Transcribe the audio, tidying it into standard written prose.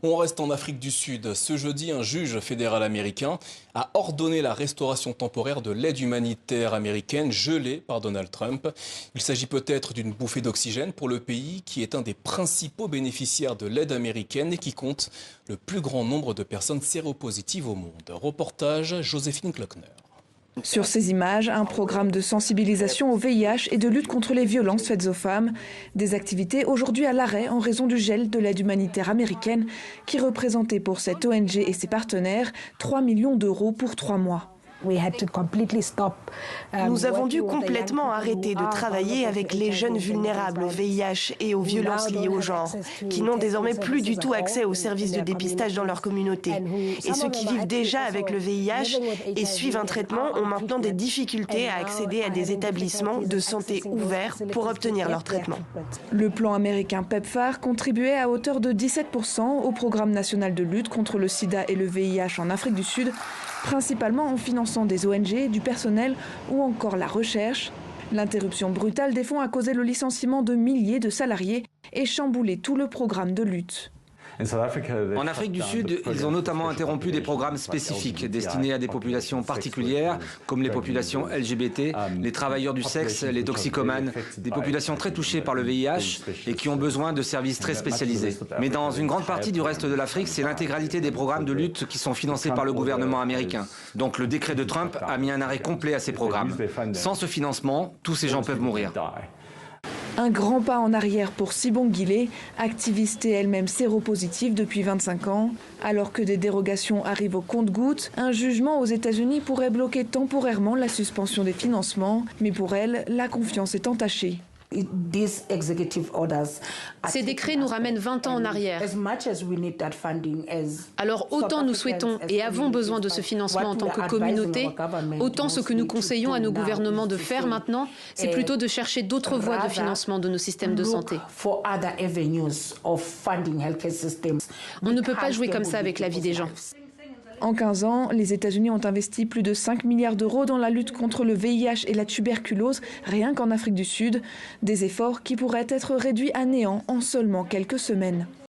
On reste en Afrique du Sud. Ce jeudi, un juge fédéral américain a ordonné la restauration temporaire de l'aide humanitaire américaine gelée par Donald Trump. Il s'agit peut-être d'une bouffée d'oxygène pour le pays qui est un des principaux bénéficiaires de l'aide américaine et qui compte le plus grand nombre de personnes séropositives au monde. Reportage Joséphine Klockner. Sur ces images, un programme de sensibilisation au VIH et de lutte contre les violences faites aux femmes. Des activités aujourd'hui à l'arrêt en raison du gel de l'aide humanitaire américaine qui représentait pour cette ONG et ses partenaires 3 millions d'euros pour 3 mois. Nous avons dû complètement arrêter de travailler avec les jeunes vulnérables au VIH et aux violences liées au genre, qui n'ont désormais plus du tout accès aux services de dépistage dans leur communauté. Et ceux qui vivent déjà avec le VIH et suivent un traitement ont maintenant des difficultés à accéder à des établissements de santé ouverts pour obtenir leur traitement. Le plan américain PEPFAR contribuait à hauteur de 17% au programme national de lutte contre le sida et le VIH en Afrique du Sud, principalement en finançant des ONG, du personnel ou encore la recherche. L'interruption brutale des fonds a causé le licenciement de milliers de salariés et chamboulé tout le programme de lutte. En Afrique du Sud, ils ont notamment interrompu des programmes spécifiques destinés à des populations particulières, comme les populations LGBT, les travailleurs du sexe, les toxicomanes, des populations très touchées par le VIH et qui ont besoin de services très spécialisés. Mais dans une grande partie du reste de l'Afrique, c'est l'intégralité des programmes de lutte qui sont financés par le gouvernement américain. Donc le décret de Trump a mis un arrêt complet à ces programmes. Sans ce financement, tous ces gens peuvent mourir. Un grand pas en arrière pour Sibongile, activiste et elle-même séropositive depuis 25 ans. Alors que des dérogations arrivent au compte-gouttes, un jugement aux États-Unis pourrait bloquer temporairement la suspension des financements. Mais pour elle, la confiance est entachée. Ces décrets nous ramènent 20 ans en arrière. Alors autant nous souhaitons et avons besoin de ce financement en tant que communauté, autant ce que nous conseillons à nos gouvernements de faire maintenant, c'est plutôt de chercher d'autres voies de financement de nos systèmes de santé. On ne peut pas jouer comme ça avec la vie des gens. En 15 ans, les États-Unis ont investi plus de 5 milliards d'euros dans la lutte contre le VIH et la tuberculose, rien qu'en Afrique du Sud. Des efforts qui pourraient être réduits à néant en seulement quelques semaines.